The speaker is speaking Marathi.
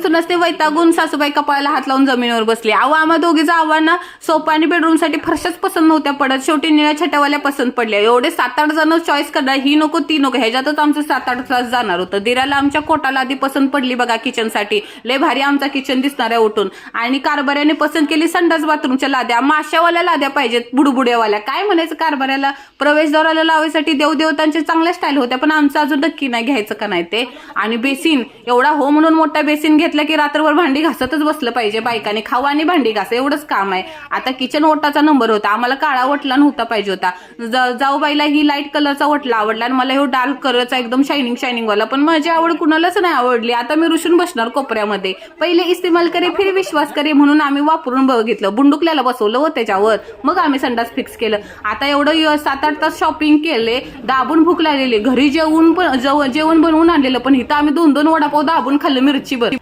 नसते वैतागून सासूबाई कपाळाला हात लावून जमिनीवर बसली. अहो आम्हा दोघीचा आव्हाना सोफा आणि बेडरूम साठी फरशाच पसंत नव्हत्या पडत. शेवटी निळ्या छटावाल्या पसंत पडल्या. एवढे 7-8 जण चॉईस करणार, ही नको ती नको, ह्याच्यातच आमचं 7-8 तास जाणार होतं. दिराला आमच्या कोटाला आधी पसंत पडली बघा किचन साठी. लय भारी आमचा किचन दिसणार आहे उठून. आणि कारभाऱ्याने पसंत केली संडास बाथरूमच्या लाद्या. माशावाल्या लाद्या पाहिजेत, बुडबुड्यावाल्या. काय म्हणायचं कारभाऱ्याला. प्रवेशद्वाराला लावायसाठी देवदेवतांचे चांगल्या स्टाईल होत्या, पण आमचं अजून नक्की नाही घ्यायचं का नाही ते. आणि बेसिन एवढा हो म्हणून मोठा बेसिन घेतला की रात्रभर भांडी घासतच बसलं पाहिजे बायकाने. खावा आणि भांडी घासा एवढंच काम आहे. आता किचन ओटाचा नंबर होता, आम्हाला काळा वटला नव्हता पाहिजे होता. जाऊबाईला ही लाईट कलरचा वटला आवडला आणि मला हे डार्क कलरचा एकदम शायनिंग वाला. पण माझी आवड कुणालाच नाही आवडली. आता मी रुसून बसणार कोपऱ्यामध्ये. पहिले इस्तेमाल करे फिर विश्वास करे म्हणून आम्ही वापरून बघितलं, बुंडुकल्याला बसवलं हो त्याच्यावर, मग आम्ही संडास फिक्स केलं. आता एवढं 7-8 तास शॉपिंग केले, दाबून भूक लागलेली. घरी जेवण बनवून आणलेलं, पण इथं आम्ही 2-2 वडापाव दाबून खाल्लं मिरचीवर.